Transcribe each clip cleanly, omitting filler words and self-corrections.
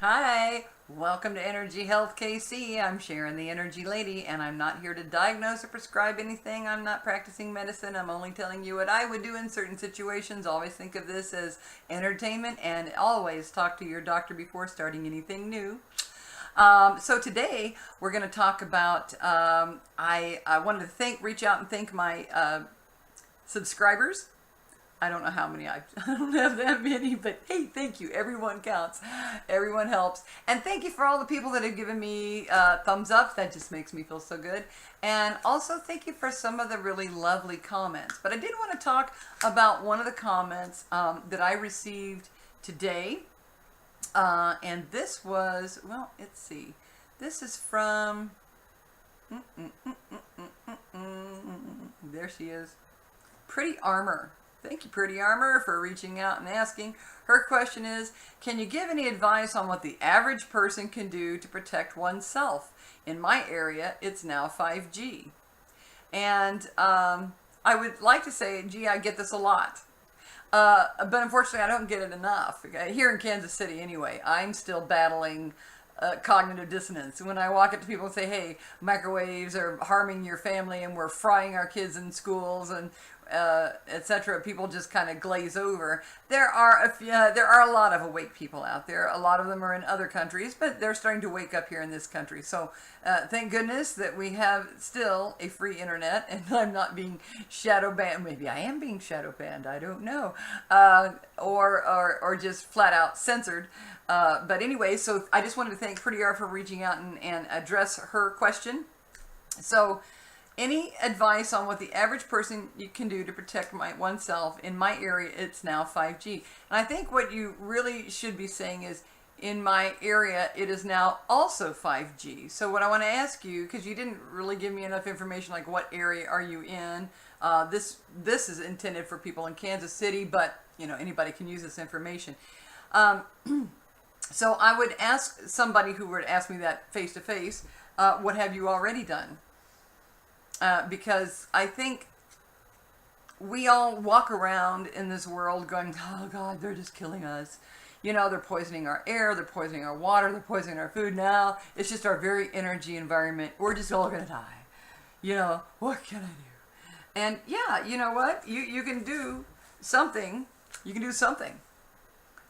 Hi, welcome to Energy Health KC. I'm Sharon, the Energy Lady, and I'm not here to diagnose or prescribe anything. I'm not practicing medicine. I'm only telling you what I would do in certain situations. Always think of this as entertainment, and always talk to your doctor before starting anything new. So today we're going to talk about, I wanted to reach out and thank my subscribers. I don't know how many, I don't have that many, but hey, thank you. Everyone counts. Everyone helps. And thank you for all the people that have given me thumbs up. That just makes me feel so good. And also thank you for some of the really lovely comments. But I did want to talk about one of the comments that I received today. And this was, well, let's see. This is from, there she is. Pretty Armor. Thank you, Pretty Armor, for reaching out and asking. Her question is, can you give any advice on what the average person can do to protect oneself? In my area, it's now 5G. And I would like to say, gee, I get this a lot. But unfortunately, I don't get it enough. Here in Kansas City, anyway, I'm still battling cognitive dissonance. When I walk up to people and say, hey, microwaves are harming your family and we're frying our kids in schools and etc., people just kind of glaze over. There are a lot of awake people out there. A lot of them are in other countries, but they're starting to wake up here in this country. So thank goodness that we have still a free internet, and I'm not being shadow banned. Maybe I am being shadow banned. I don't know, or just flat out censored. But anyway, so I just wanted to thank Pretty R for reaching out and address her question. So, any advice on what the average person you can do to protect oneself? In my area, it's now 5G. And I think what you really should be saying is, in my area, it is now also 5G. So what I want to ask you, because you didn't really give me enough information, like what area are you in? This is intended for people in Kansas City, but you know, anybody can use this information. So I would ask somebody who were to ask me that face to face, what have you already done? Because I think we all walk around in this world going, oh God, they're just killing us. You know, they're poisoning our air, they're poisoning our water, they're poisoning our food now. It's just our very energy environment. We're just all going to die. You know, what can I do? And yeah, you know what? You can do something. You can do something.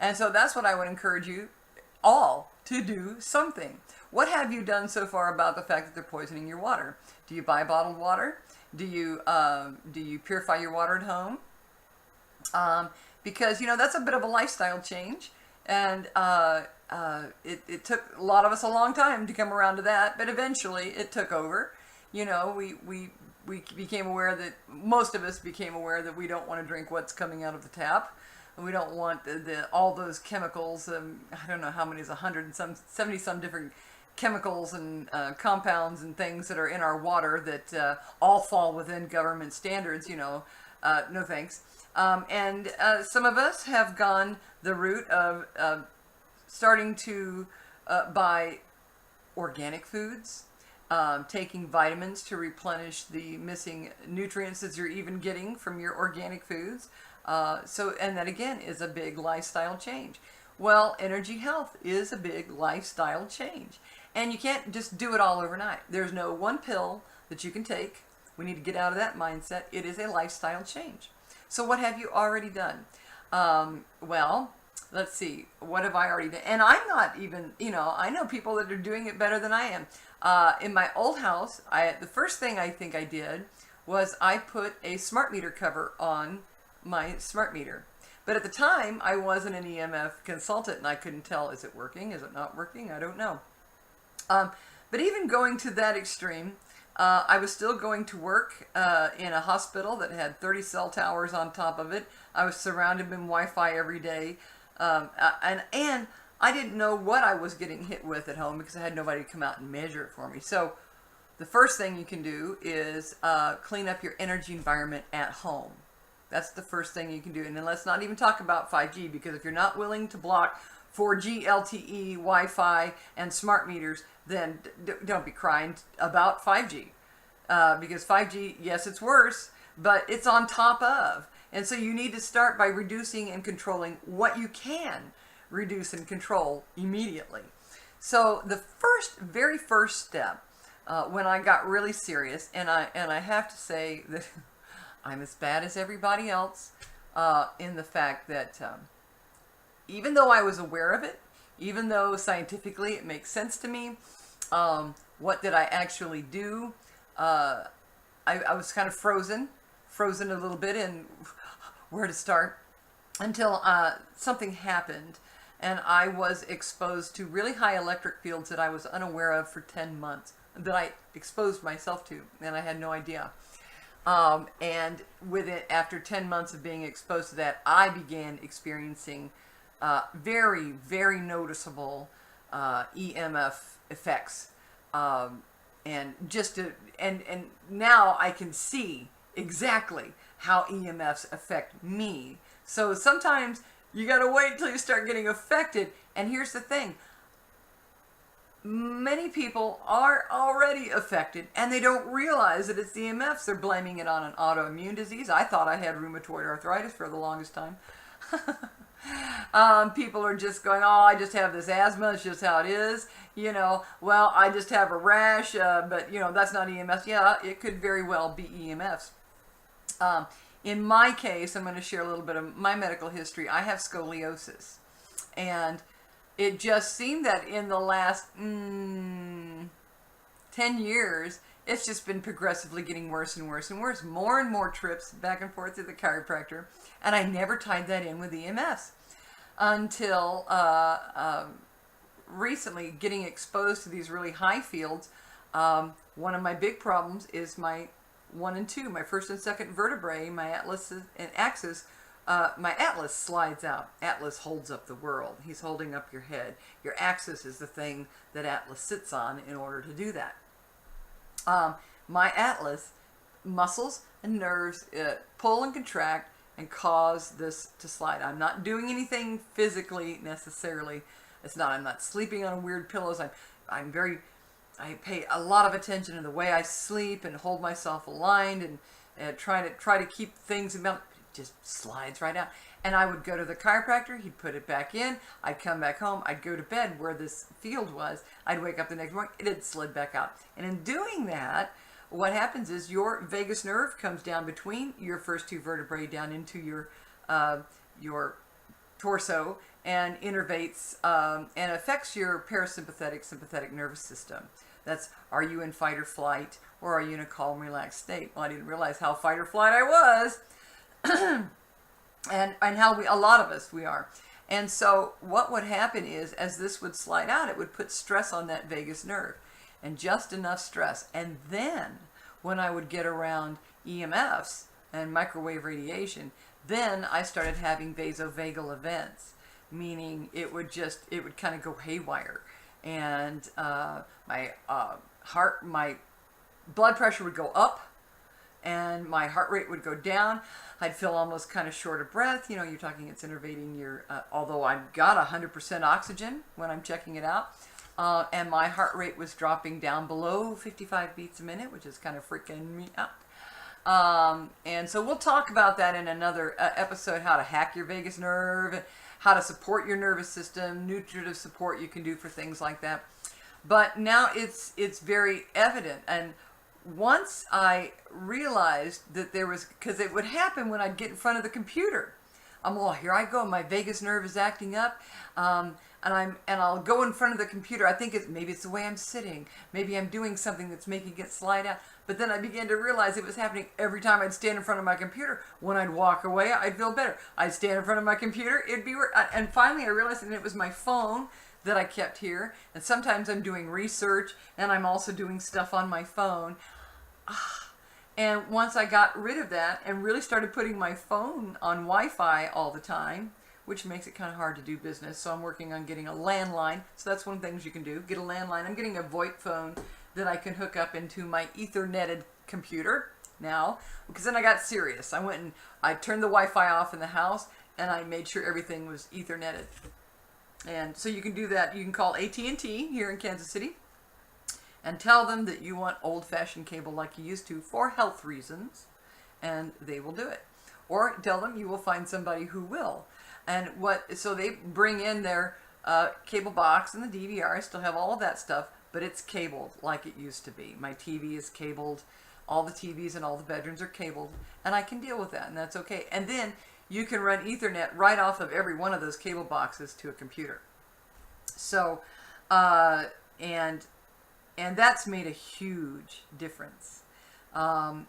And so that's what I would encourage you all to do something. What have you done so far about the fact that they're poisoning your water? Do you buy bottled water? Do you purify your water at home? Because you know that's a bit of a lifestyle change, and it took a lot of us a long time to come around to that, but eventually it took over. You know, we became aware that most of us became aware that we don't want to drink what's coming out of the tap. We don't want all those chemicals. I don't know how many, is 170 some different chemicals and compounds and things that are in our water that all fall within government standards. You know, no thanks. And some of us have gone the route of starting to buy organic foods, taking vitamins to replenish the missing nutrients that you're even getting from your organic foods. And that again is a big lifestyle change. Well, energy health is a big lifestyle change. And you can't just do it all overnight. There's no one pill that you can take. We need to get out of that mindset. It is a lifestyle change. So what have you already done? Well, let's see. What have I already done? And I'm not even, you know, I know people that are doing it better than I am. In my old house, the first thing I think I did was I put a smart meter cover on my smart meter. But at the time, I wasn't an EMF consultant, and I couldn't tell, is it working? Is it not working? I don't know. But even going to that extreme, I was still going to work in a hospital that had 30 cell towers on top of it. I was surrounded in Wi-Fi every day. And I didn't know what I was getting hit with at home because I had nobody to come out and measure it for me. So the first thing you can do is clean up your energy environment at home. That's the first thing you can do. And then let's not even talk about 5G, because if you're not willing to block 4G, LTE, Wi-Fi, and smart meters, then don't be crying about 5G. Because 5G, yes, it's worse, but it's on top of. And so you need to start by reducing and controlling what you can reduce and control immediately. So the very first step, when I got really serious, and I have to say that I'm as bad as everybody else in the fact that even though I was aware of it, even though scientifically it makes sense to me, what did I actually do? I was kind of frozen a little bit in where to start until something happened, and I was exposed to really high electric fields that I was unaware of for 10 months, that I exposed myself to, and I had no idea. And with it, after 10 months of being exposed to that, I began experiencing very, very noticeable EMF effects. And now I can see exactly how EMFs affect me. So sometimes you gotta wait until you start getting affected. And here's the thing. Many people are already affected and they don't realize that it's the EMFs. They're blaming it on an autoimmune disease. I thought I had rheumatoid arthritis for the longest time. People are just going, oh, I just have this asthma, it's just how it is. You know, well, I just have a rash, but, you know, that's not EMFs. Yeah, it could very well be EMFs. In my case, I'm going to share a little bit of my medical history. I have scoliosis. And it just seemed that in the last 10 years, it's just been progressively getting worse and worse and worse. More and more trips back and forth to the chiropractor. And I never tied that in with EMFs until recently getting exposed to these really high fields. One of my big problems is my 1 and 2, my first and second vertebrae, my atlas and axis. My atlas slides out. Atlas holds up the world. He's holding up your head. Your axis is the thing that Atlas sits on in order to do that. My atlas, muscles and nerves pull and contract and cause this to slide. I'm not doing anything physically necessarily. I'm not sleeping on weird pillows. I pay a lot of attention to the way I sleep and hold myself aligned and try to keep things in balance. It just slides right out. And I would go to the chiropractor, he'd put it back in, I'd come back home, I'd go to bed where this field was, I'd wake up the next morning, it had slid back out. And in doing that, what happens is your vagus nerve comes down between your first 2 vertebrae down into your torso and innervates and affects your parasympathetic, sympathetic nervous system. That's, are you in fight or flight, or are you in a calm, relaxed state? Well, I didn't realize how fight or flight I was. and how a lot of us, we are. And so what would happen is, as this would slide out, it would put stress on that vagus nerve, and just enough stress. And then when I would get around EMFs and microwave radiation, then I started having vasovagal events, meaning it would kind of go haywire. And my blood pressure would go up, and my heart rate would go down. I'd feel almost kind of short of breath. You know, you're talking, it's innervating your, although I've got 100% oxygen when I'm checking it out. And my heart rate was dropping down below 55 beats a minute, which is kind of freaking me out. And so we'll talk about that in another episode, how to hack your vagus nerve, how to support your nervous system, nutritive support you can do for things like that. But now it's very evident. And once I realized that there was, because it would happen when I'd get in front of the computer. Here I go, my vagus nerve is acting up, and I'll go in front of the computer. I think maybe it's the way I'm sitting. Maybe I'm doing something that's making it slide out. But then I began to realize it was happening every time I'd stand in front of my computer. When I'd walk away, I'd feel better. I'd stand in front of my computer, it'd be worse. And finally I realized that it was my phone that I kept here. And sometimes I'm doing research, and I'm also doing stuff on my phone. And once I got rid of that and really started putting my phone on Wi-Fi all the time, which makes it kind of hard to do business, so I'm working on getting a landline. So that's one of the things you can do, get a landline. I'm getting a VoIP phone that I can hook up into my Etherneted computer now, because then I got serious. I went and I turned the Wi-Fi off in the house, and I made sure everything was Etherneted. And so you can do that. You can call AT&T here in Kansas City and tell them that you want old-fashioned cable like you used to for health reasons, and they will do it. Or tell them you will find somebody who will. And so they bring in their cable box and the DVR. I still have all of that stuff, but it's cabled like it used to be. My TV is cabled. All the TVs in all the bedrooms are cabled, and I can deal with that, and that's okay. And then you can run Ethernet right off of every one of those cable boxes to a computer. So, and that's made a huge difference. And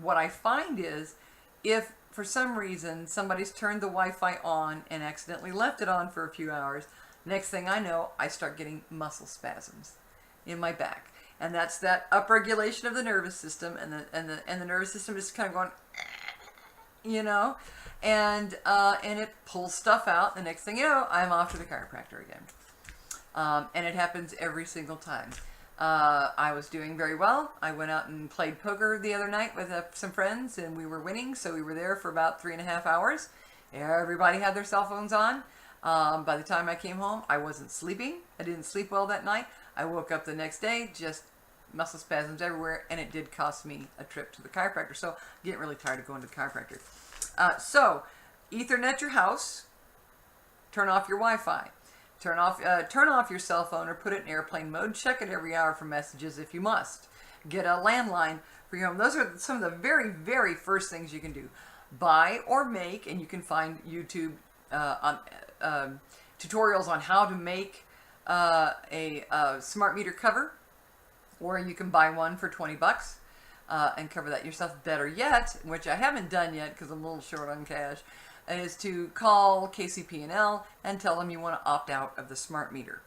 what I find is, if for some reason somebody's turned the Wi-Fi on and accidentally left it on for a few hours, next thing I know, I start getting muscle spasms in my back. And that's that upregulation of the nervous system, and the nervous system is kind of going, you know, and it pulls stuff out. The next thing you know, I'm off to the chiropractor again, and it happens every single time. I was doing very well. I went out and played poker the other night with some friends, and we were winning, so we were there for about 3.5 hours. Everybody had their cell phones on. By the time I came home, I wasn't sleeping. I didn't sleep well that night. I woke up the next day, just muscle spasms everywhere, and it did cost me a trip to the chiropractor. So I'm getting really tired of going to the chiropractor. So Ethernet your house, turn off your Wi-Fi, turn off your cell phone or put it in airplane mode. Check it every hour for messages if you must. Get a landline for your home. Those are some of the very, very first things you can do. Buy or make, and you can find YouTube tutorials on how to make a smart meter cover, or you can buy one for 20 bucks and cover that yourself. Better yet, which I haven't done yet because I'm a little short on cash, is to call KCP&L and tell them you want to opt out of the smart meter.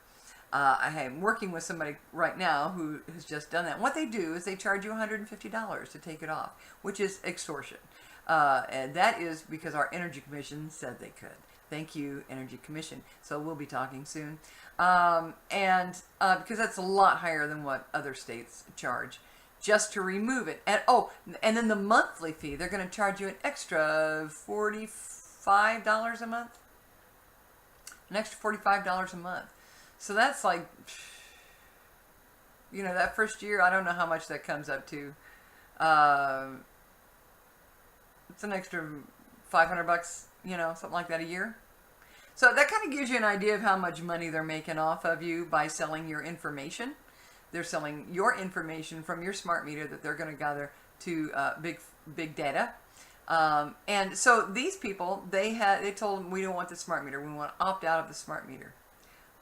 I am working with somebody right now who has just done that. And what they do is they charge you $150 to take it off, which is extortion. And that is because our Energy Commission said they could. Thank you, Energy Commission. So we'll be talking soon. Because that's a lot higher than what other states charge just to remove it. And then the monthly fee, they're going to charge you an extra $45 a month. An extra $45 a month. So that's like, you know, that first year, I don't know how much that comes up to. It's an extra 500 bucks, you know, something like that a year. So that kind of gives you an idea of how much money they're making off of you by selling your information. They're selling your information from your smart meter that they're going to gather to big data. And so these people, they told them, we don't want the smart meter. We want to opt out of the smart meter.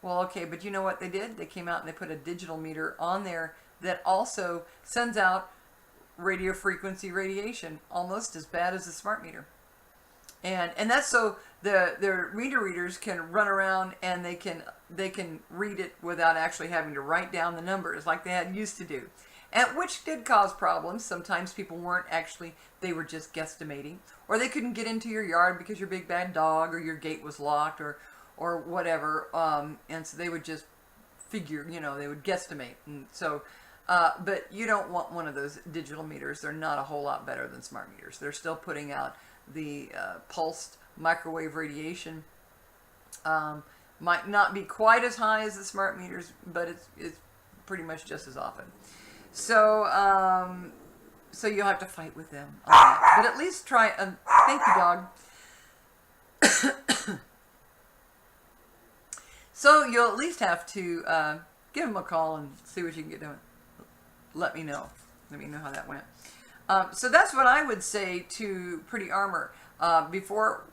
Well, okay, but you know what they did? They came out and they put a digital meter on there that also sends out radio frequency radiation, almost as bad as the smart meter. And that's so their meter readers can run around and they can read it without actually having to write down the numbers like they used to do. And which did cause problems. Sometimes people weren't actually, they were just guesstimating. Or they couldn't get into your yard because your big bad dog or your gate was locked or whatever. And so they would just figure, you know, they would guesstimate. And so, but you don't want one of those digital meters. They're not a whole lot better than smart meters. They're still putting out the pulsed microwave radiation. Might not be quite as high as the smart meters, but it's pretty much just as often. So so you'll have to fight with them on that. But at least try. Thank you, dog. So you'll at least have to give them a call and see what you can get done. Let me know. Let me know how that went. So that's what I would say to Pretty Armor. Before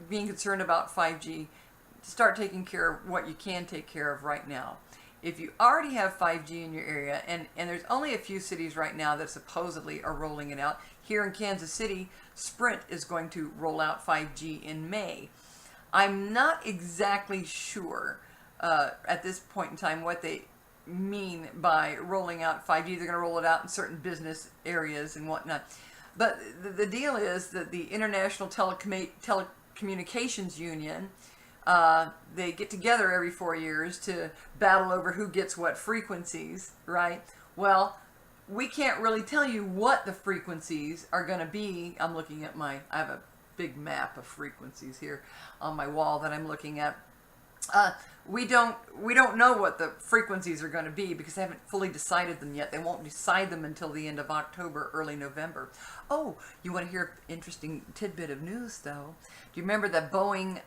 being concerned about 5G, start taking care of what you can take care of right now. If you already have 5G in your area, and there's only a few cities right now that supposedly are rolling it out. Here in Kansas City, Sprint is going to roll out 5G in May. I'm not exactly sure at this point in time what they mean by rolling out 5G. They're going to roll it out in certain business areas and whatnot. But the deal is that the International Telecommunications Union, they get together every 4 years to battle over who gets what frequencies, right? Well, we can't really tell you what the frequencies are going to be. I'm looking at I have a big map of frequencies here on my wall that I'm looking at. we don't know what the frequencies are going to be because they haven't fully decided them yet. They won't decide them until the end of October, early November. Oh, you want to hear an interesting tidbit of news though? Do you remember that Boeing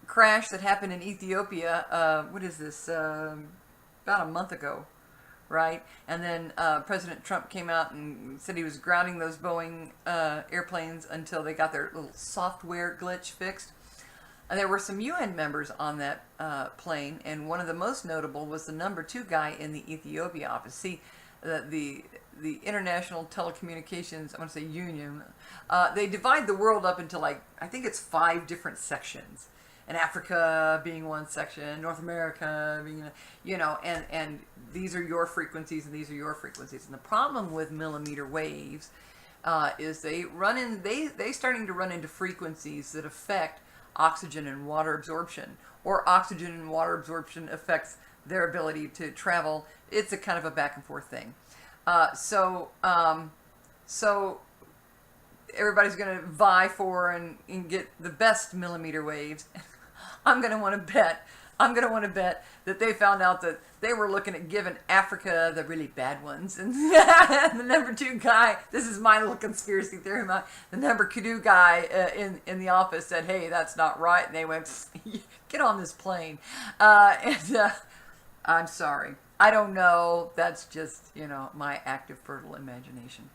crash that happened in Ethiopia? What is this? About a month ago, right? And then President Trump came out and said he was grounding those Boeing airplanes until they got their little software glitch fixed. And there were some UN members on that plane, and one of the most notable was the #2 guy in the Ethiopia office. See, the International Telecommunications, I want to say Union, they divide the world up into I think it's 5 different sections. And Africa being one section, North America being, and these are your frequencies and these are your frequencies. And the problem with millimeter waves is they starting to run into frequencies that affect oxygen and water absorption, or oxygen and water absorption affects their ability to travel. It's a kind of a back and forth thing. So everybody's going to vie for and get the best millimeter waves. I'm going to want to bet that they found out that they were looking at giving Africa the really bad ones. And the #2 guy, this is my little conspiracy theory, the #2 guy in the office said, hey, that's not right. And they went, get on this plane. I'm sorry. I don't know. That's just, my active, fertile imagination.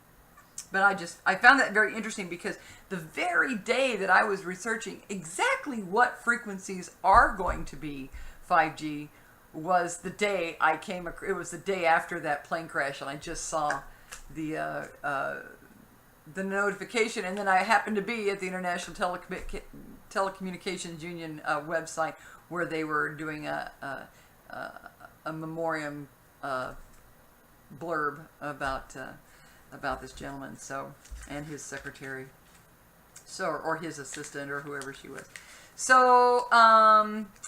But I found that very interesting because the very day that I was researching exactly what frequencies are going to be 5G was the day it was the day after that plane crash, and I just saw the notification, and then I happened to be at the International Telecommunications Union website where they were doing a memoriam blurb about this gentleman, and his secretary, or his assistant, or whoever she was. So,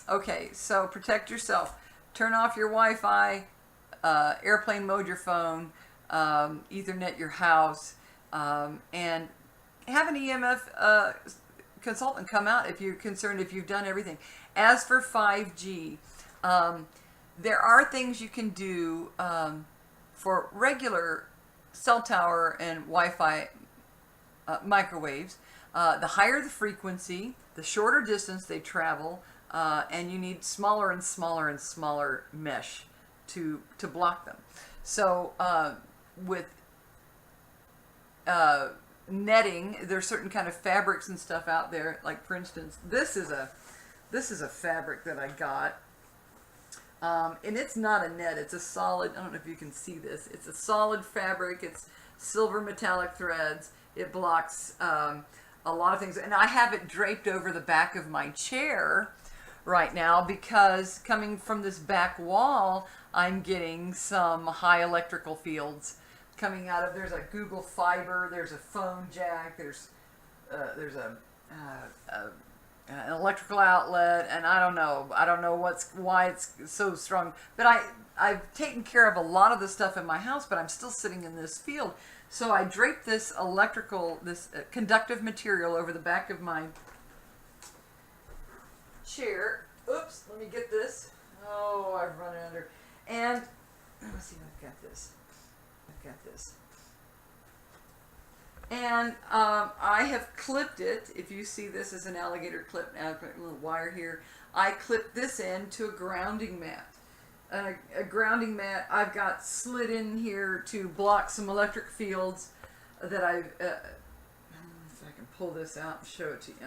okay, so protect yourself. Turn off your Wi-Fi, airplane mode your phone, Ethernet your house, and have an EMF consultant come out if you're concerned, if you've done everything. As for 5G, there are things you can do for regular cell tower and Wi-Fi microwaves. The higher the frequency, the shorter distance they travel, and you need smaller and smaller and smaller mesh to block them. So with netting, there's certain kind of fabrics and stuff out there. Like for instance, this is a fabric that I got. And it's not a net, it's a solid, I don't know if you can see this, it's a solid fabric, it's silver metallic threads, it blocks a lot of things, and I have it draped over the back of my chair right now because coming from this back wall, I'm getting some high electrical fields coming out of, there's a Google Fiber, there's a phone jack, there's an electrical outlet, and I don't know why it's so strong, but I've taken care of a lot of the stuff in my house, but I'm still sitting in this field, so I draped this conductive material over the back of my chair. Oops, let me get this. Oh, I've run it under, and let's see if I've got this. And I have clipped it. If you see this as an alligator clip, now I've got a little wire here. I clipped this into a grounding mat. A grounding mat I've got slid in here to block some electric fields that I've. I don't know if I can pull this out and show it to you.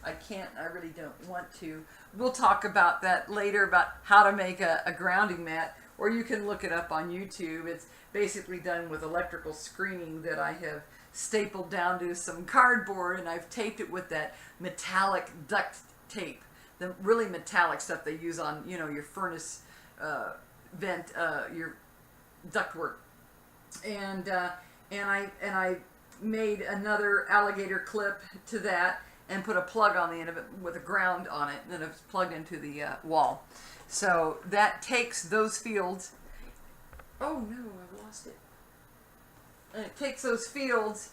I can't. I really don't want to. We'll talk about that later about how to make a grounding mat, or you can look it up on YouTube. It's basically done with electrical screening that I have stapled down to some cardboard, and I've taped it with that metallic duct tape, the really metallic stuff they use on, your furnace vent, your ductwork. And I made another alligator clip to that and put a plug on the end of it with a ground on it, and then it's plugged into the wall. So that takes those fields. Oh no, I've lost it. And it takes those fields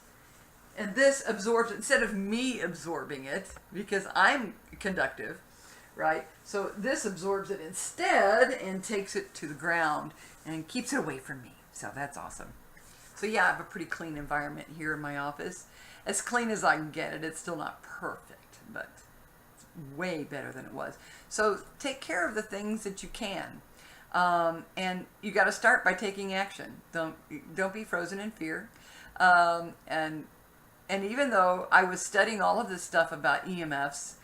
And this absorbs, instead of me absorbing it, because I'm conductive, right? So this absorbs it instead and takes it to the ground and keeps it away from me. So that's awesome. So yeah, I have a pretty clean environment here in my office. As clean as I can get it. It's still not perfect, but it's way better than it was. So take care of the things that you can. And you got to start by taking action. Don't be frozen in fear. And even though I was studying all of this stuff about EMFs,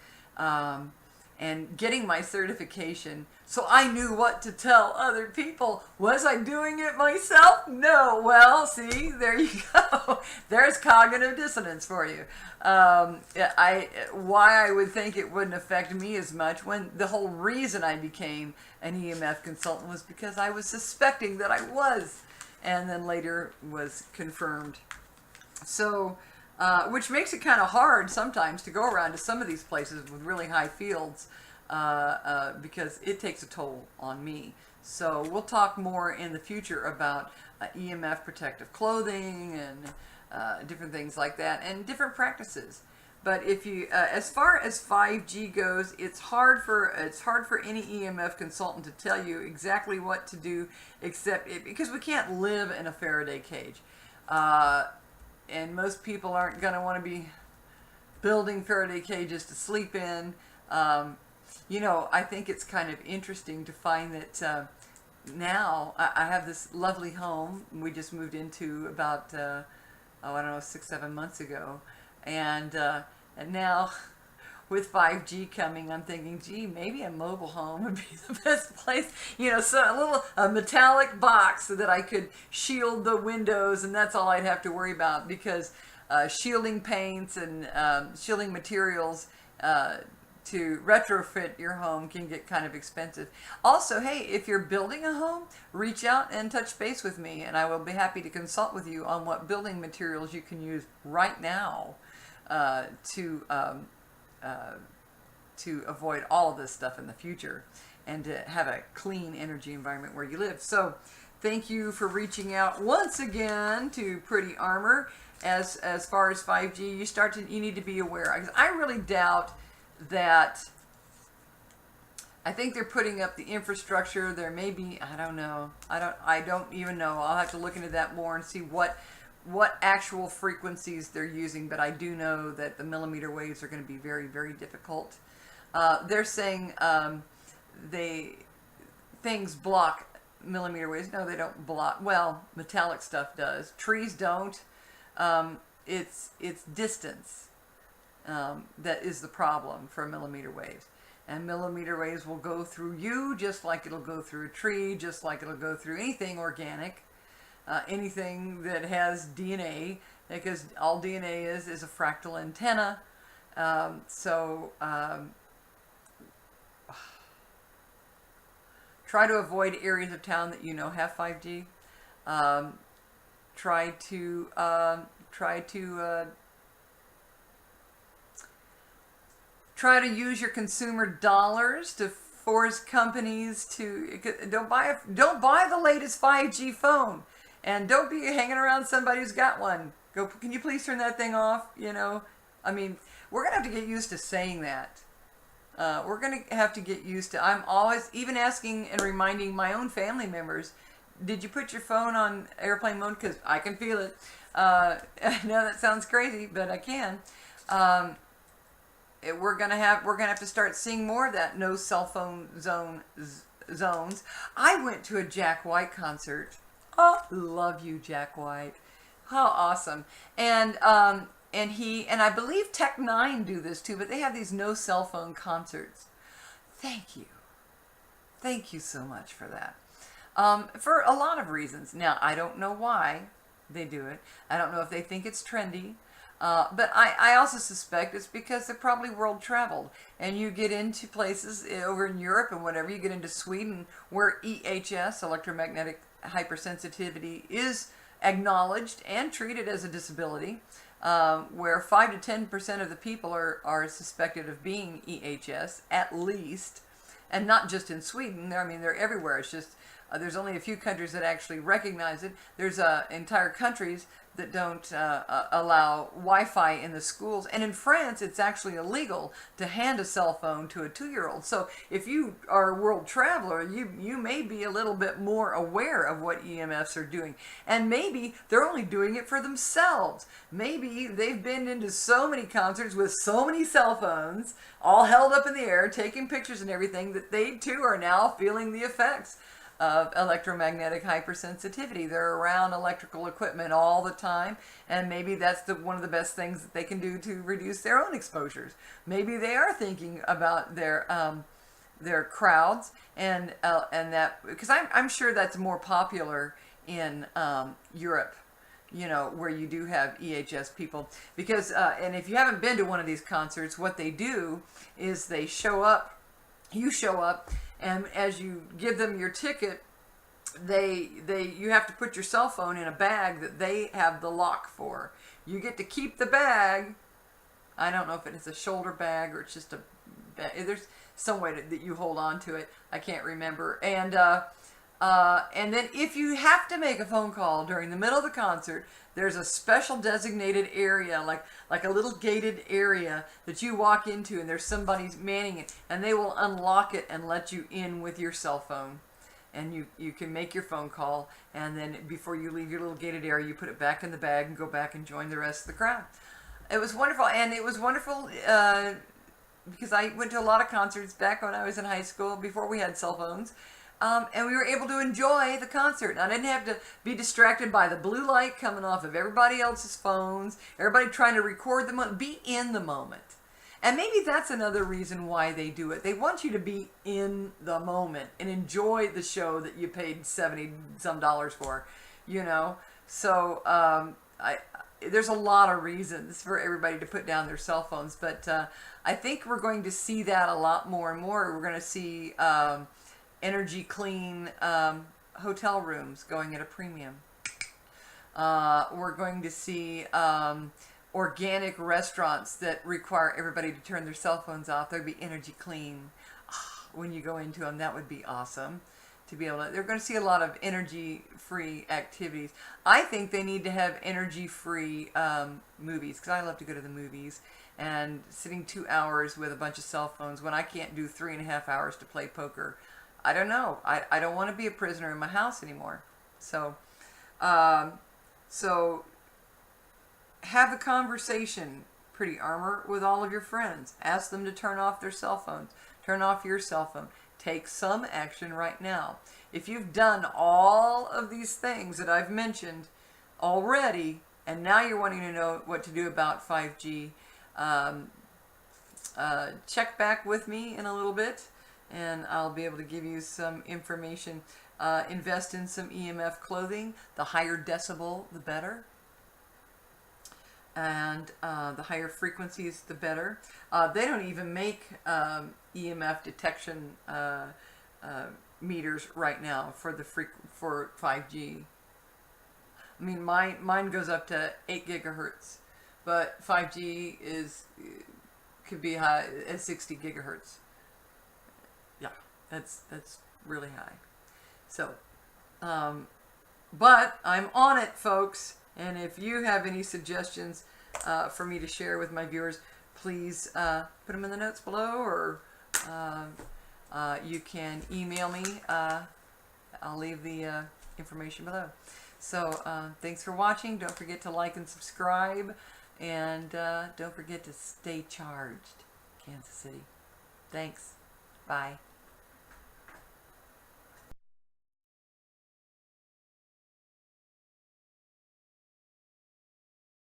and getting my certification, so I knew what to tell other people. Was I doing it myself? No. Well, see, there you go. There's cognitive dissonance for you. Why I would think it wouldn't affect me as much, when the whole reason I became an EMF consultant was because I was suspecting that I was, and then later was confirmed. So, which makes it kind of hard sometimes to go around to some of these places with really high fields, because it takes a toll on me. So we'll talk more in the future about EMF protective clothing and different things like that, and different practices. But if you, as far as 5G goes, it's hard for any EMF consultant to tell you exactly what to do, because we can't live in a Faraday cage. And most people aren't going to want to be building Faraday cages to sleep in. I think it's kind of interesting to find that now I have this lovely home we just moved into about, 6-7 months ago. And now with 5G coming, I'm thinking, gee, maybe a mobile home would be the best place. So a metallic box so that I could shield the windows, and that's all I'd have to worry about, because shielding paints and shielding materials to retrofit your home can get kind of expensive. Also, hey, if you're building a home, reach out and touch base with me, and I will be happy to consult with you on what building materials you can use right now to avoid all of this stuff in the future, and to have a clean energy environment where you live. So thank you for reaching out once again to Pretty Armor. As far as 5G, you need to be aware. I really doubt that. I think they're putting up the infrastructure. There may be, I don't know. I don't even know. I'll have to look into that more and see what actual frequencies they're using, but I do know that the millimeter waves are going to be very, very difficult. They're saying things block millimeter waves. No, they don't block. Well, metallic stuff does. Trees don't. It's distance that is the problem for millimeter waves. And millimeter waves will go through you just like it'll go through a tree, just like it'll go through anything organic. Anything that has DNA, because all DNA is a fractal antenna. Try to avoid areas of town that have 5G. Try to use your consumer dollars to force companies to don't buy the latest 5G phone, and don't be hanging around somebody who's got one. Can you please turn that thing off? I mean, we're gonna have to get used to saying that. We're gonna have to get used to. I'm always even asking and reminding my own family members, did you put your phone on airplane mode? Because I can feel it. I know that sounds crazy, but I can. We're gonna have to start seeing more of that no cell phone zones. I went to a Jack White concert. Oh, love you, Jack White. How awesome! And I believe Tech Nine do this too, but they have these no cell phone concerts. Thank you so much for that. For a lot of reasons. Now, I don't know why they do it. I don't know if they think it's trendy. But I also suspect it's because they're probably world traveled. And you get into places over in Europe and whatever, you get into Sweden where EHS, electromagnetic hypersensitivity, is acknowledged and treated as a disability, where 5 to 10% of the people are suspected of being EHS, at least. And not just in Sweden. They're everywhere. It's just there's only a few countries that actually recognize it. There's entire countries allow Wi-Fi in the schools. And in France, it's actually illegal to hand a cell phone to a 2-year-old. So if you are a world traveler, you may be a little bit more aware of what EMFs are doing. And maybe they're only doing it for themselves. Maybe they've been into so many concerts with so many cell phones, all held up in the air, taking pictures and everything, that they too are now feeling the effects of electromagnetic hypersensitivity. They're around electrical equipment all the time, and maybe that's one of the best things that they can do to reduce their own exposures. Maybe they are thinking about their crowds, and that, because I'm sure that's more popular in Europe, you know, where you do have EHS people. Because and if you haven't been to one of these concerts, what they do is they show up, you show up, and as you give them your ticket, you have to put your cell phone in a bag that they have the lock for. You get to keep the bag. I don't know if it's a shoulder bag or it's just a bag. There's some way that you hold on to it. I can't remember. And then if you have to make a phone call during the middle of the concert, there's a special designated area, like a little gated area that you walk into, and there's somebody manning it, and they will unlock it and let you in with your cell phone. And you can make your phone call, and then before you leave your little gated area, you put it back in the bag and go back and join the rest of the crowd. It was wonderful, and it was wonderful because I went to a lot of concerts back when I was in high school, before we had cell phones. And we were able to enjoy the concert. I didn't have to be distracted by the blue light coming off of everybody else's phones, everybody trying to record the moment. Be in the moment. And maybe that's another reason why they do it. They want you to be in the moment and enjoy the show that you paid $70-some for, you know. So there's a lot of reasons for everybody to put down their cell phones. But I think we're going to see that a lot more and more. We're going to see energy clean hotel rooms going at a premium. We're going to see organic restaurants that require everybody to turn their cell phones off. They'll be energy clean when you go into them. That would be awesome to be able to. They're going to see a lot of energy free activities. I think they need to have energy free movies, because I love to go to the movies, and sitting 2 hours with a bunch of cell phones when I can't do 3.5 hours to play poker. I don't know. I don't want to be a prisoner in my house anymore. So, so have a conversation, Pretty Armor, with all of your friends. Ask them to turn off their cell phones. Turn off your cell phone. Take some action right now. If you've done all of these things that I've mentioned already, and now you're wanting to know what to do about 5G, check back with me in a little bit, and I'll be able to give you some information. Invest in some EMF clothing. The higher decibel, the better. And the higher frequencies, the better. They don't even make EMF detection meters right now for for 5G. I mean, mine goes up to 8 gigahertz, but 5G could be high at 60 gigahertz. Yeah, that's really high. So, but I'm on it, folks. And if you have any suggestions for me to share with my viewers, please put them in the notes below, or you can email me. I'll leave the information below. So thanks for watching. Don't forget to like and subscribe. And don't forget to stay charged, Kansas City. Thanks. Bye.